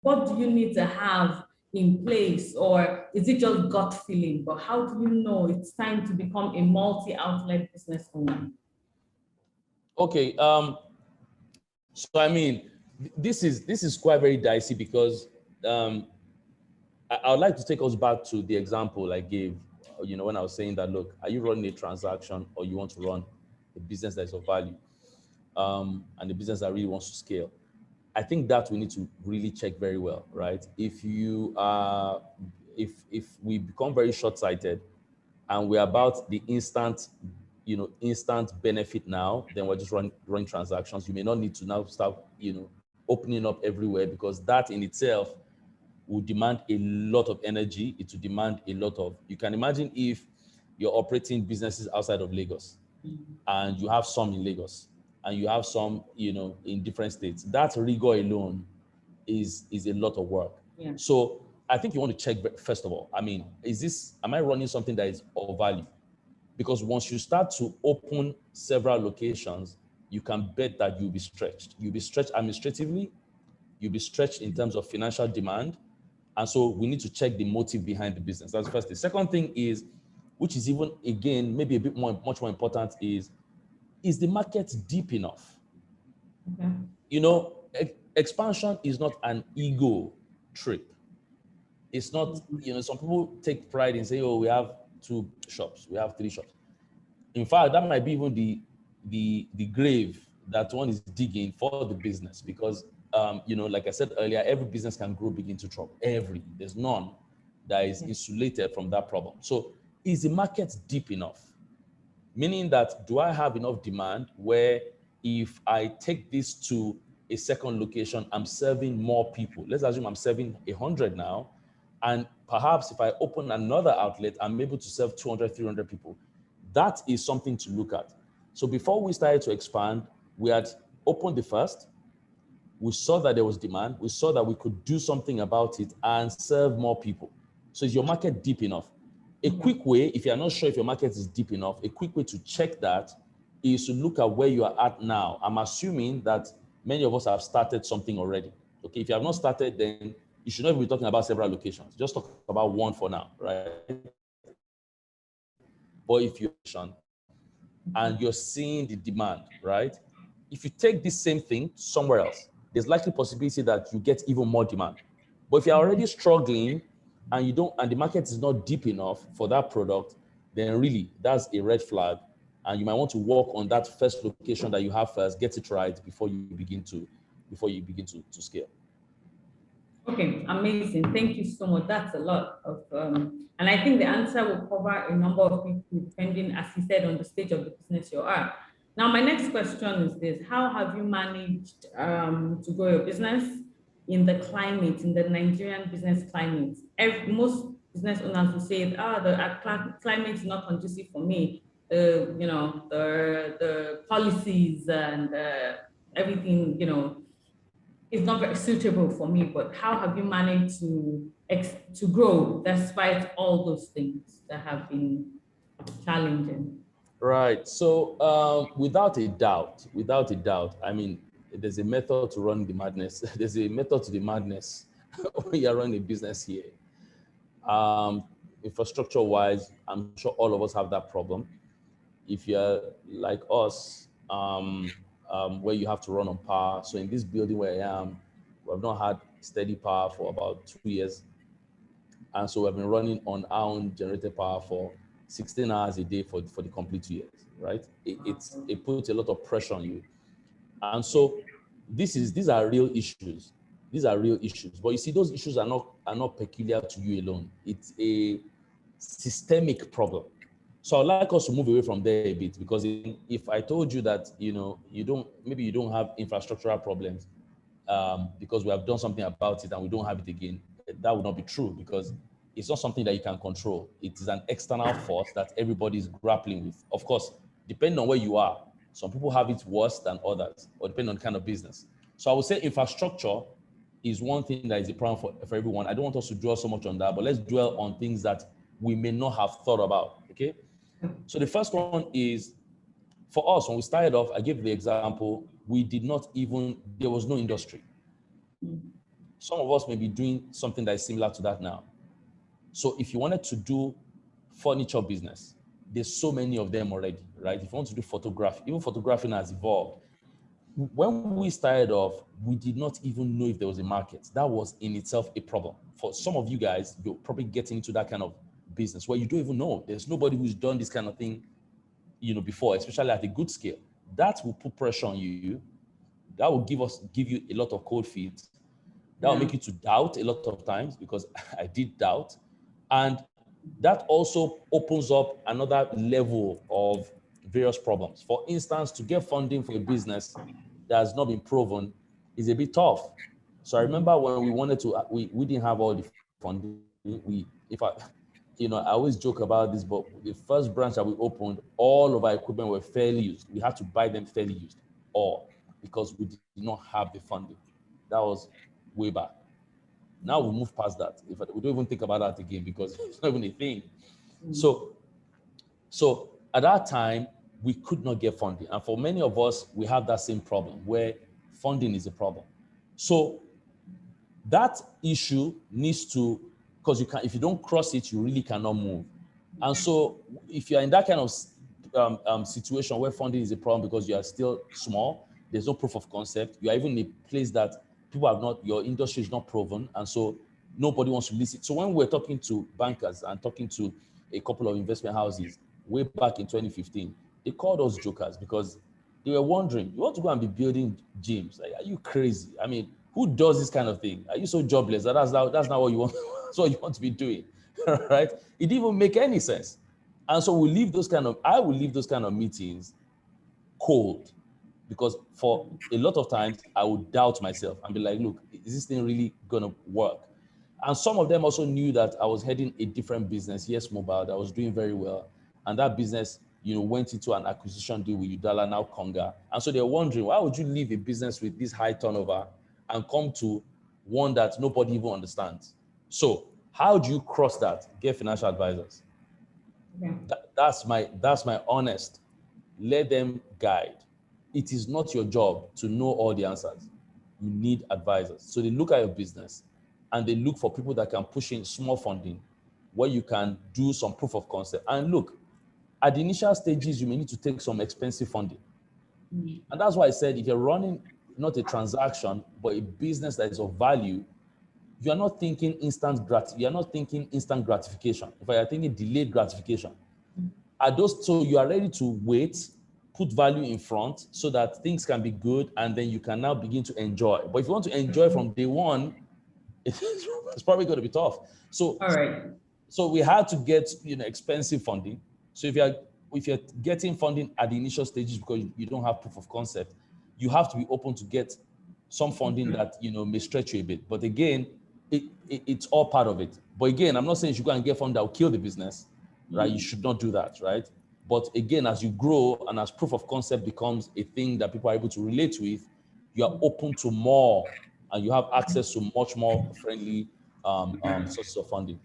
what do you need to have in place, or is it just gut feeling? But how do you know it's time to become a multi-outlet business owner? Okay, so I mean, this is quite very dicey because I would like to take us back to the example I gave, when I was saying that, look, are you running a transaction or you want to run a business that is of value, and a business that really wants to scale? I think that we need to really check very well, right? If you are, if we become very short-sighted and we're about the instant benefit now, then we're just running transactions. You may not need to now start, opening up everywhere, because that in itself will demand a lot of energy. It will demand a lot of, you can imagine if you're operating businesses outside of Lagos and you have some in Lagos and you have some, in different states, that rigor alone is a lot of work. Yeah. So I think you want to check, first of all, I mean, am I running something that is of value? Because once you start to open several locations, you can bet that you'll be stretched. You'll be stretched administratively, you'll be stretched in terms of financial demand. And so we need to check the motive behind the business. That's the first thing. Second thing is, which is even, again, maybe much more important, is the market deep enough? Okay. Expansion is not an ego trip. It's not, some people take pride in saying, oh, we have 2 shops, we have 3 shops. In fact, that might be even the grave that one is digging for the business, because, like I said earlier, every business can grow big into trouble. There's none that is insulated from that problem. So is the market deep enough? Meaning that, do I have enough demand where if I take this to a second location, I'm serving more people? Let's assume I'm serving 100 now. And perhaps if I open another outlet, I'm able to serve 200, 300 people. That is something to look at. So before we started to expand, we had opened the first. We saw that there was demand. We saw that we could do something about it and serve more people. So is your market deep enough? A quick way, if you're not sure if your market is deep enough, a quick way to check that is to look at where you are at now. I'm assuming that many of us have started something already. Okay, if you have not started, then you should not be talking about several locations. Just talk about one for now, right? But if you're and you're seeing the demand, right? If you take this same thing somewhere else, there's likely possibility that you get even more demand. But if you're already struggling and the market is not deep enough for that product, then really that's a red flag. And you might want to work on that first location that you have first, get it right before you begin to scale. Okay, amazing. Thank you so much. That's a lot of, and I think the answer will cover a number of people depending, as you said, on the stage of the business you are. Now, my next question is this: how have you managed to grow your business in the climate, in the Nigerian business climate? Most business owners will say, the climate is not conducive for me. The policies and everything, is not very suitable for me. But how have you managed to grow despite all those things that have been challenging? Right. So without a doubt, I mean, there's a method to run the madness. There's a method to the madness when you're running a business here. Infrastructure-wise, I'm sure all of us have that problem. If you're like us, where you have to run on power. So in this building where I am, we've not had steady power for about 2 years. And so we've been running on our own generated power for 16 hours a day for the complete 2 years, right? It puts a lot of pressure on you. And so these are real issues. These are real issues. But you see, those issues are not peculiar to you alone. It's a systemic problem. So I'd like us to move away from there a bit, because if I told you that, you don't have infrastructural problems because we have done something about it and we don't have it again, that would not be true, because it's not something that you can control. It is an external force that everybody is grappling with. Of course, depending on where you are, some people have it worse than others, or depending on the kind of business. So I would say infrastructure is one thing that is a problem for everyone. I don't want us to dwell so much on that, but let's dwell on things that we may not have thought about, okay? So the first one is, for us, when we started off, I gave the example, there was no industry. Some of us may be doing something that is similar to that now. So if you wanted to do furniture business, there's so many of them already, right? If you want to do photography, even photography has evolved. When we started off, we did not even know if there was a market. That was in itself a problem. For some of you guys, you're probably getting into that kind of business where you don't even know. There's nobody who's done this kind of thing, before, especially at a good scale. That will put pressure on you. That will give you a lot of cold feet. That will make you to doubt a lot of times, because I did doubt. And that also opens up another level of various problems. For instance, to get funding for a business that has not been proven is a bit tough. So I remember when we wanted to, we didn't have all the funding. I always joke about this, but the first branch that we opened, all of our equipment were fairly used. We had to buy them fairly used, or because we did not have the funding. That was way back. Now we move past that. We don't even think about that again, because it's not even a thing. So at that time, we could not get funding. And for many of us, we have that same problem where funding is a problem. So that issue needs to, because if you don't cross it, you really cannot move. And so if you're in that kind of situation where funding is a problem because you are still small, there's no proof of concept, you are even in a place that your industry is not proven, and so nobody wants to listen. So when we're talking to bankers and talking to a couple of investment houses way back in 2015, they called us jokers, because they were wondering, you want to go and be building gyms? Like, are you crazy? I mean, who does this kind of thing? Are you so jobless that that's not what you want? That's what you want to be doing, right? It didn't even make any sense. And so I will leave those kind of meetings cold, because for a lot of times I would doubt myself and be like, look, is this thing really gonna work? And some of them also knew that I was heading a different business, Yes Mobile, that was doing very well. And that business, went into an acquisition deal with Udala, now Conga. And so they're wondering, why would you leave a business with this high turnover and come to one that nobody even understands? So how do you cross that? Get financial advisors. Yeah. That's my honest. Let them guide. It is not your job to know all the answers. You need advisors. So they look at your business and they look for people that can push in small funding where you can do some proof of concept. And look, at the initial stages, you may need to take some expensive funding. And that's why I said, if you're running not a transaction, but a business that is of value, you are not thinking instant gratification. In fact, you're thinking delayed gratification. So you are ready to wait, put value in front so that things can be good, and then you can now begin to enjoy. But if you want to enjoy from day one, it's probably going to be tough. So, all right. So we had to get expensive funding. So if you're getting funding at the initial stages because you don't have proof of concept, you have to be open to get some funding that may stretch you a bit. But again, it's all part of it. But again, I'm not saying you should go and get funding that will kill the business, right? You should not do that, right? But again, as you grow and as proof of concept becomes a thing that people are able to relate with, you are open to more and you have access to much more friendly sources of funding.